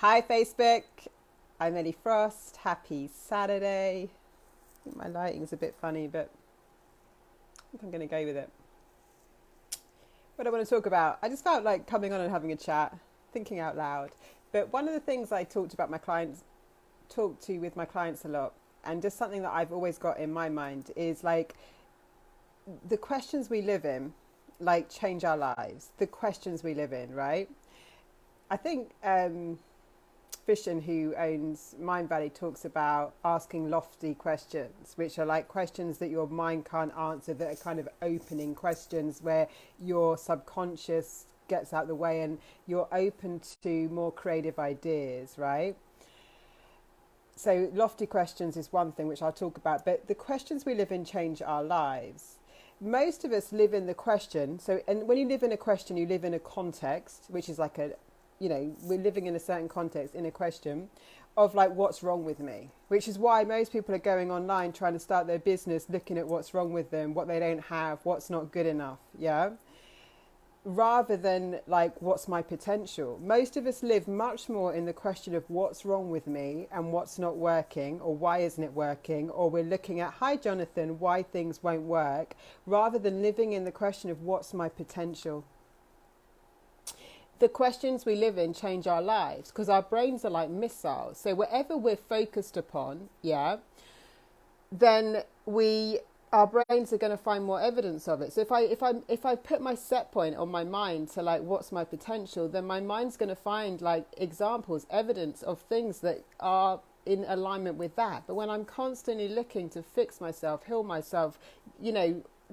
Hi Facebook, I'm Ellie Frost. Happy Saturday. I think my lighting's a bit funny, but I think I'm going to go with it. What I want to talk about, I just felt like coming on and having a chat, thinking out loud. But one of the things I talk to with my clients a lot, and just something that I've always got in my mind is like the questions we live in, like change our lives. The questions we live in, right? I think Fishin, who owns Mind Valley, talks about asking lofty questions, which are like questions that your mind can't answer, that are kind of opening questions where your subconscious gets out of the way and you're open to more creative ideas, right? So lofty questions is one thing which I'll talk about, but the questions we live in change our lives. Most of us live in the question. So, and when you live in a question, you live in a context, which is like we're living in a certain context in a question of like, what's wrong with me? Which is why most people are going online trying to start their business, looking at what's wrong with them, what they don't have, what's not good enough. Yeah. Rather than like, what's my potential? Most of us live much more in the question of what's wrong with me and what's not working, or why isn't it working? Or we're looking at, hi Jonathan, why things won't work, rather than living in the question of what's my potential. The questions we live in change our lives because our brains are like missiles. So whatever we're focused upon, then our brains are going to find more evidence of it. So if I put my set point on my mind to like, what's my potential, then my mind's going to find like examples, evidence of things that are in alignment with that. But when I'm constantly looking to fix myself, heal myself,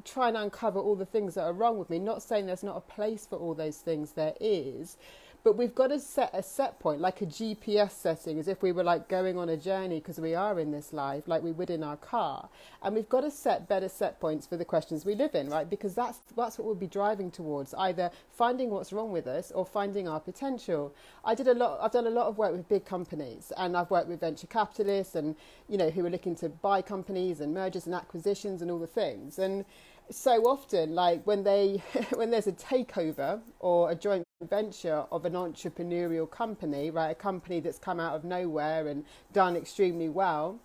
try and uncover all the things that are wrong with me, not saying there's not a place for all those things, there is, but we've got to set a set point, like a GPS setting, as if we were like going on a journey, because we are in this life, like we would in our car. And we've got to set better set points for the questions we live in, right? Because that's what we'll be driving towards, either finding what's wrong with us or finding our potential. I've done a lot of work with big companies, and I've worked with venture capitalists and, who are looking to buy companies and mergers and acquisitions and all the things. And so often, like when there's a takeover or a joint venture of an entrepreneurial company, right, a company that's come out of nowhere and done extremely well,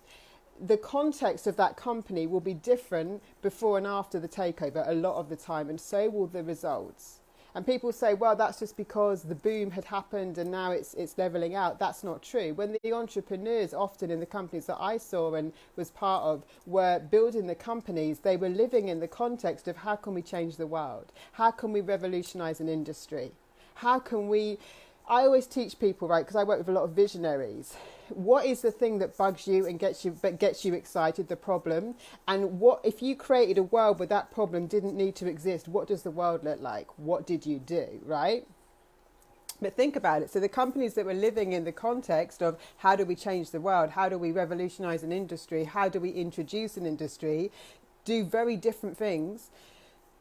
the context of that company will be different before and after the takeover a lot of the time, and so will the results. And people say, well, that's just because the boom had happened and now it's leveling out. That's not true. When the entrepreneurs, often in the companies that I saw and was part of, were building the companies, they were living in the context of how can we change the world? How can we revolutionize an industry? How can we... I always teach people, right, because I work with a lot of visionaries. What is the thing that bugs you and gets you excited, the problem? And what if you created a world where that problem didn't need to exist? What does the world look like? What did you do, right? But think about it. So the companies that were living in the context of how do we change the world? How do we revolutionize an industry? How do we introduce an industry? Do very different things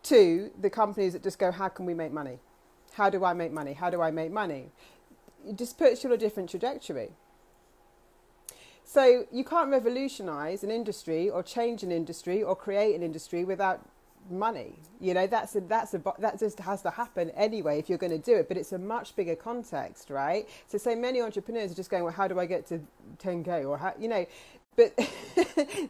to the companies that just go, how can we make money? How do I make money? How do I make money? It just puts you on a different trajectory. So you can't revolutionize an industry or change an industry or create an industry without money. That just has to happen anyway if you're going to do it. But it's a much bigger context, right? So many entrepreneurs are just going, well, how do I get to 10K or how, but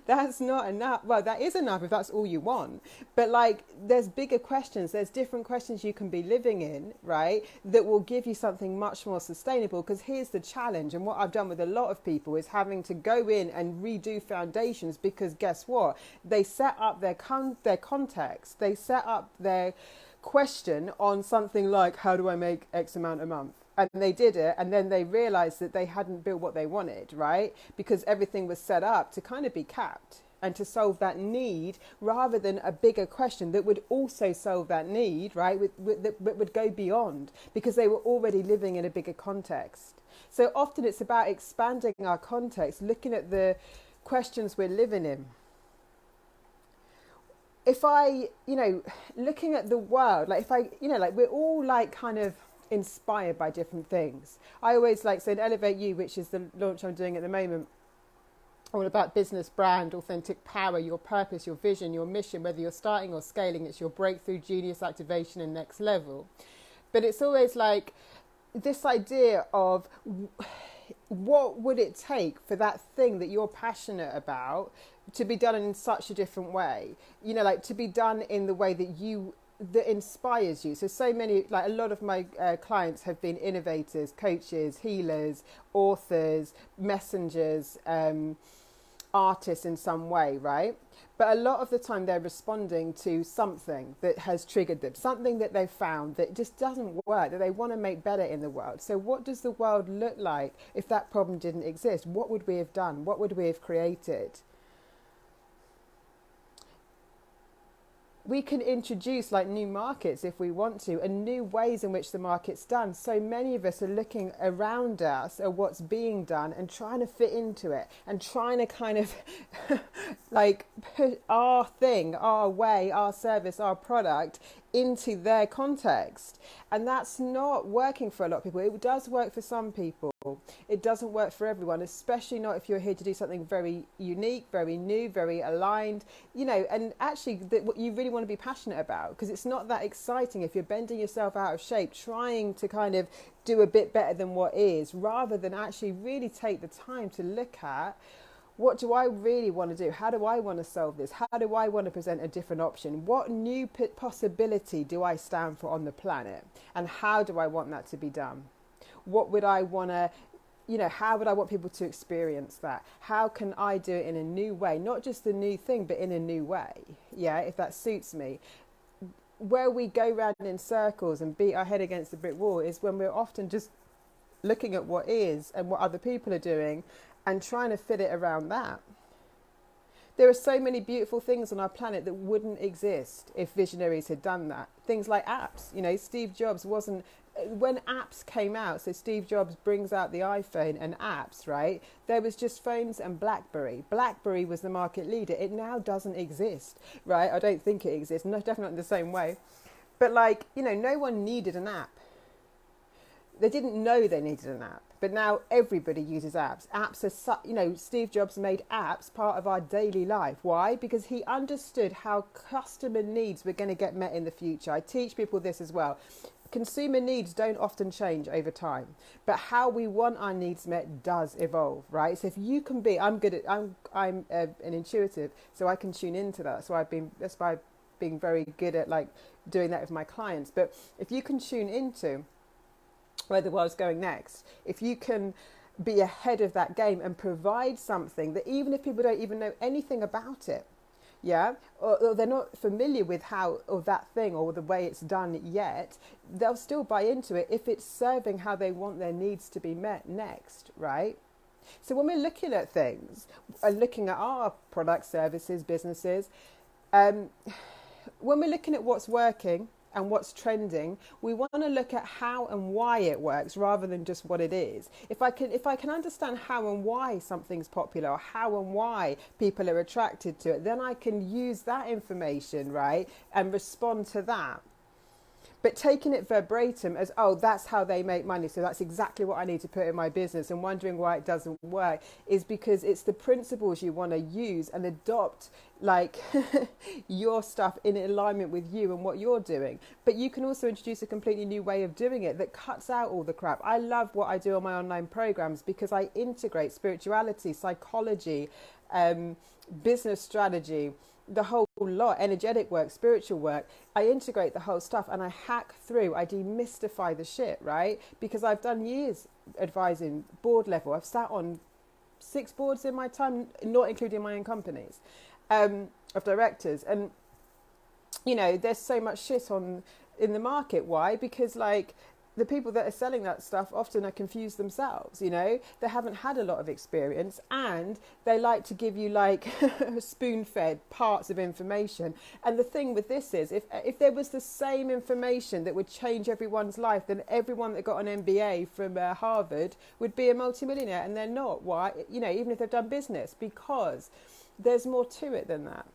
that's not enough. Well, that is enough if that's all you want. But like, there's bigger questions. There's different questions you can be living in, right? That will give you something much more sustainable. Because here's the challenge. And what I've done with a lot of people is having to go in and redo foundations, because guess what? They set up their context. They set up their question on something like, how do I make X amount a month? And they did it, and then they realized that they hadn't built what they wanted, right? Because everything was set up to kind of be capped and to solve that need, rather than a bigger question that would also solve that need, right? That would go beyond, because they were already living in a bigger context. So often it's about expanding our context, looking at the questions we're living in. If I, looking at the world, like if I, we're all like kind of inspired by different things. I always like saying Elevate You, which is the launch I'm doing at the moment, all about business, brand, authentic power, your purpose, your vision, your mission, whether you're starting or scaling, it's your breakthrough, genius activation and next level. But it's always like this idea of what would it take for that thing that you're passionate about to be done in such a different way? You know, like to be done in the way that inspires you. So many, like a lot of my clients have been innovators, coaches, healers, authors, messengers, artists in some way, right? But a lot of the time they're responding to something that has triggered them, something that they've found that just doesn't work, that they want to make better in the world. So what does the world look like if that problem didn't exist? What would we have done? What would we have created? We can introduce like new markets if we want to, and new ways in which the market's done. So many of us are looking around us at what's being done and trying to fit into it and trying to kind of like put our thing, our way, our service, our product into their context. And that's not working for a lot of people. It does work for some people. It doesn't work for everyone, especially not if you're here to do something very unique, very new, very aligned, you know, and actually what you really want to be passionate about, because it's not that exciting if you're bending yourself out of shape, trying to kind of do a bit better than what is, rather than actually really take the time to look at, what do I really want to do? How do I want to solve this? How do I want to present a different option? What new possibility do I stand for on the planet? And how do I want that to be done? What would I want to, you know, how would I want people to experience that? How can I do it in a new way? Not just the new thing, but in a new way. Yeah, if that suits me. Where we go round in circles and beat our head against the brick wall is when we're often just looking at what is and what other people are doing and trying to fit it around that. There are so many beautiful things on our planet that wouldn't exist if visionaries had done that. Things like apps. You know, Steve Jobs wasn't, when apps came out, so Steve Jobs brings out the iPhone and apps, right? There was just phones and BlackBerry. BlackBerry was the market leader. It now doesn't exist, right? I don't think it exists, no, definitely not in the same way. But like, you know, no one needed an app. They didn't know they needed an app, but now everybody uses apps. Apps are, you know, Steve Jobs made apps part of our daily life. Why? Because he understood how customer needs were going to get met in the future. I teach people this as well. Consumer needs don't often change over time, but how we want our needs met does evolve, right? So if you can be, I'm an intuitive, so I can tune into that. So that's why I've been very good at like doing that with my clients. But if you can tune into where the world's going next, if you can be ahead of that game and provide something that even if people don't even know anything about it, yeah, or they're not familiar with how or that thing or the way it's done yet, they'll still buy into it if it's serving how they want their needs to be met next, right? So when we're looking at things and looking at our products, services, businesses, when we're looking at what's working and what's trending, we want to look at how and why it works rather than just what it is. If I can understand how and why something's popular, or how and why people are attracted to it, then I can use that information, right, and respond to that. But taking it verbatim as, oh, that's how they make money, so that's exactly what I need to put in my business, and wondering why it doesn't work, is because it's the principles you want to use and adopt, like your stuff in alignment with you and what you're doing. But you can also introduce a completely new way of doing it that cuts out all the crap. I love what I do on my online programs because I integrate spirituality, psychology, business strategy, the whole lot, energetic work, spiritual work. I integrate the whole stuff and I hack through, I demystify the shit, right? Because I've done years advising board level. I've sat on 6 boards in my time, not including my own companies, of directors. And, you know, there's so much shit in the market. Why? Because like the people that are selling that stuff often are confused themselves, you know, they haven't had a lot of experience and they like to give you like spoon-fed parts of information. And the thing with this is if there was the same information that would change everyone's life, then everyone that got an MBA from Harvard would be a multimillionaire, and they're not. Why? You know, even if they've done business, because there's more to it than that.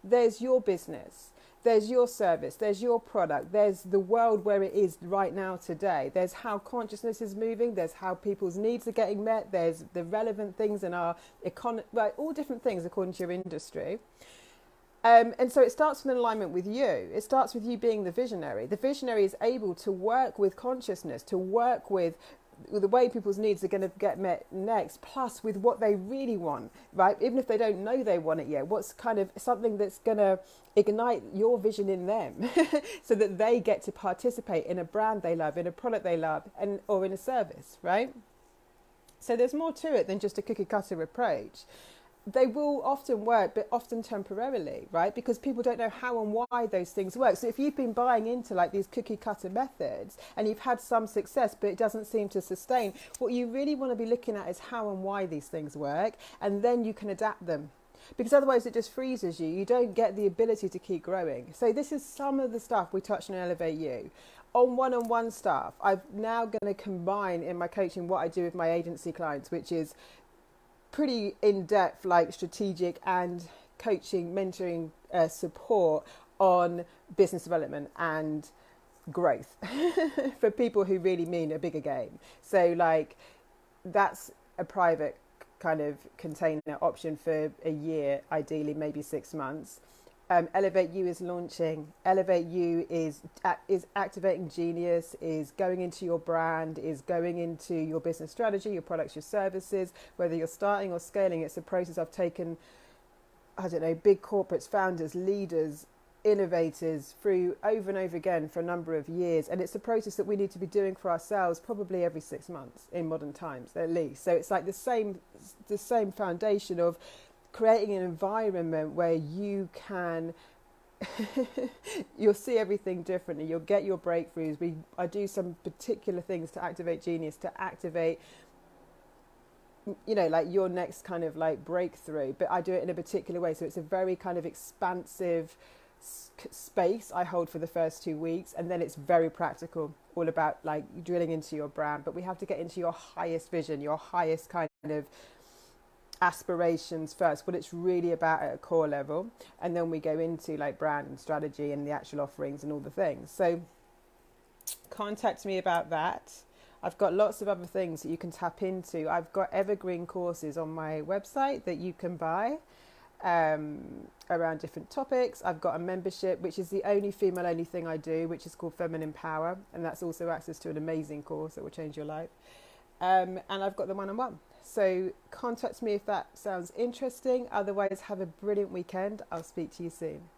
There's your business. There's your service, there's your product, there's the world where it is right now today. There's how consciousness is moving, there's how people's needs are getting met, there's the relevant things in our economy, right, all different things according to your industry. And so it starts with an alignment with you. It starts with you being the visionary. The visionary is able to work with consciousness, to work with the way people's needs are going to get met next, plus with what they really want, right? Even if they don't know they want it yet, what's kind of something that's going to ignite your vision in them so that they get to participate in a brand they love, in a product they love, and or in a service, right? So there's more to it than just a cookie cutter approach. They will often work, but often temporarily, right? Because people don't know how and why those things work. So if you've been buying into like these cookie cutter methods and you've had some success, but it doesn't seem to sustain, what you really want to be looking at is how and why these things work, and then you can adapt them. Because otherwise it just freezes you. You don't get the ability to keep growing. So this is some of the stuff we touched on Elevate You. On one-on-one stuff, I'm now going to combine in my coaching what I do with my agency clients, which is pretty in-depth, like strategic and coaching, mentoring support on business development and growth for people who really mean a bigger game. So like that's a private kind of container option for a year, ideally maybe 6 months. Elevate You is launching. Elevate You is activating genius, is going into your brand, is going into your business strategy, your products, your services, whether you're starting or scaling. It's a process I've taken, I don't know, big corporates, founders, leaders, innovators through over and over again for a number of years. And it's a process that we need to be doing for ourselves probably every 6 months in modern times, at least. So it's like the same foundation of creating an environment where you can you'll see everything differently, you'll get your breakthroughs. I do some particular things to activate genius, to activate, you know, like your next kind of like breakthrough, but I do it in a particular way. So it's a very kind of expansive space I hold for the first 2 weeks, and then it's very practical, all about like drilling into your brand. But we have to get into your highest vision, your highest kind of aspirations first, what it's really about at a core level, and then we go into like brand and strategy and the actual offerings and all the things. So contact me about that. I've got lots of other things that you can tap into. I've got evergreen courses on my website that you can buy around different topics. I've got a membership, which is the only female only thing I do, which is called Feminine Power, and that's also access to an amazing course that will change your life. And I've got the one-on-one. So contact me if that sounds interesting. Otherwise, have a brilliant weekend. I'll speak to you soon.